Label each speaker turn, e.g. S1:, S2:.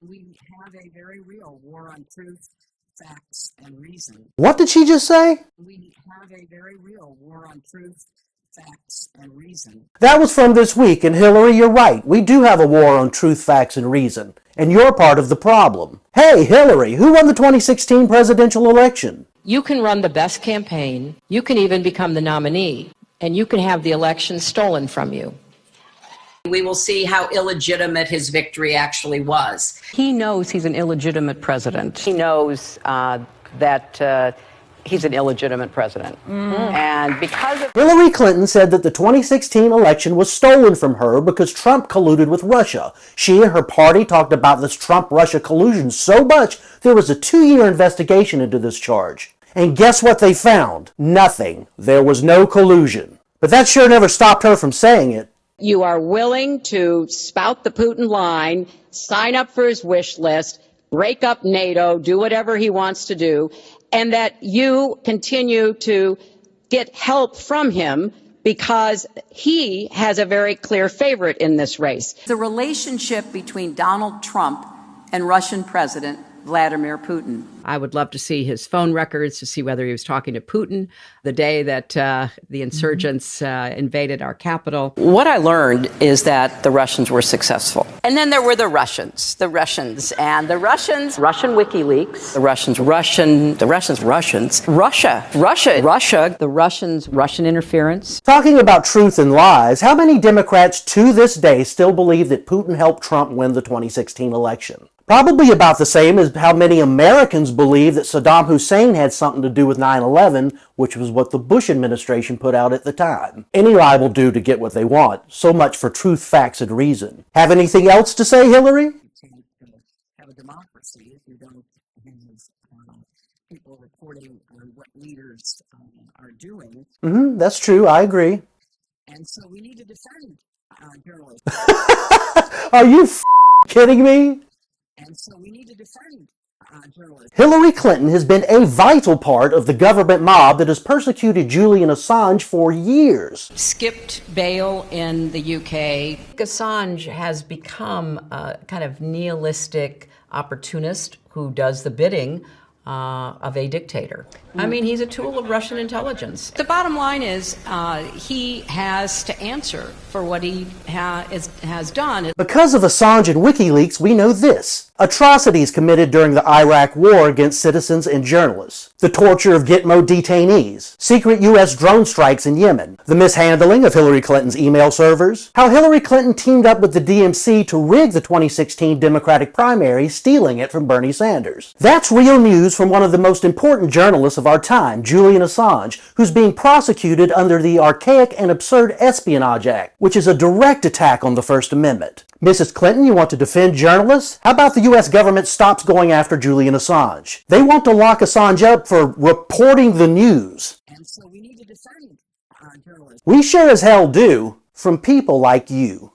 S1: We have a very real war on truth, facts, and reason.
S2: What did she just say?
S1: We have a very real war on truth, facts, and reason.
S2: That was from this week, and Hillary, you're right. We do have a war on truth, facts, and reason, and you're part of the problem. Hey, Hillary, who won the 2016 presidential election?
S3: You can run the best campaign, you can even become the nominee, and you can have the election stolen from you.
S4: We will see how illegitimate his victory actually was.
S3: He knows he's an illegitimate president. He knows that he's an illegitimate president. And because of
S2: Hillary Clinton said that the 2016 election was stolen from her because Trump colluded with Russia. She and her party talked about this Trump-Russia collusion so much there was a 2-year investigation into this charge. And guess what they found? Nothing. There was no collusion. But that sure never stopped her from saying it.
S5: You are willing to spout the Putin line, sign up for his wish list, break up NATO, do whatever he wants to do, and that you continue to get help from him because he has a very clear favorite in this race.
S6: The relationship between Donald Trump and Russian President Vladimir Putin.
S3: I would love to see his phone records to see whether he was talking to Putin the day that the insurgents invaded our capital.
S4: What I learned is that the Russians were successful. And then there were the Russians, Russian WikiLeaks,
S3: Russian interference.
S2: Talking about truth and lies, how many Democrats to this day still believe that Putin helped Trump win the 2016 election? Probably about the same as how many Americans believe that Saddam Hussein had something to do with 9/11, which was what the Bush administration put out at the time. Any lie will do to get what they want. So much for truth, facts, and reason. Have anything else to say, Hillary?
S1: You can't have a democracy if you don't have people reporting on what leaders are doing.
S2: That's true. I agree.
S1: And so we need to defend journalists.
S2: Are you kidding me?
S1: And so we need to defend journalists.
S2: Hillary Clinton has been a vital part of the government mob that has persecuted Julian Assange for years.
S3: Skipped bail in the UK. Assange has become a kind of nihilistic opportunist who does the bidding of a dictator. I mean, he's a tool of Russian intelligence. The bottom line is he has to answer for what he has done.
S2: Because of Assange and WikiLeaks, we know this. Atrocities committed during the Iraq War against citizens and journalists. The torture of Gitmo detainees. Secret U.S. drone strikes in Yemen. The mishandling of Hillary Clinton's email servers. How Hillary Clinton teamed up with the DNC to rig the 2016 Democratic primary, stealing it from Bernie Sanders. That's real news from one of the most important journalists of our time, Julian Assange, who's being prosecuted under the archaic and absurd Espionage Act, which is a direct attack on the First Amendment. Mrs. Clinton, you want to defend journalists? How about the U.S. government stops going after Julian Assange? They want to lock Assange up for reporting the news.
S1: And so we need to defend journalists.
S2: We sure as hell do, from people like you.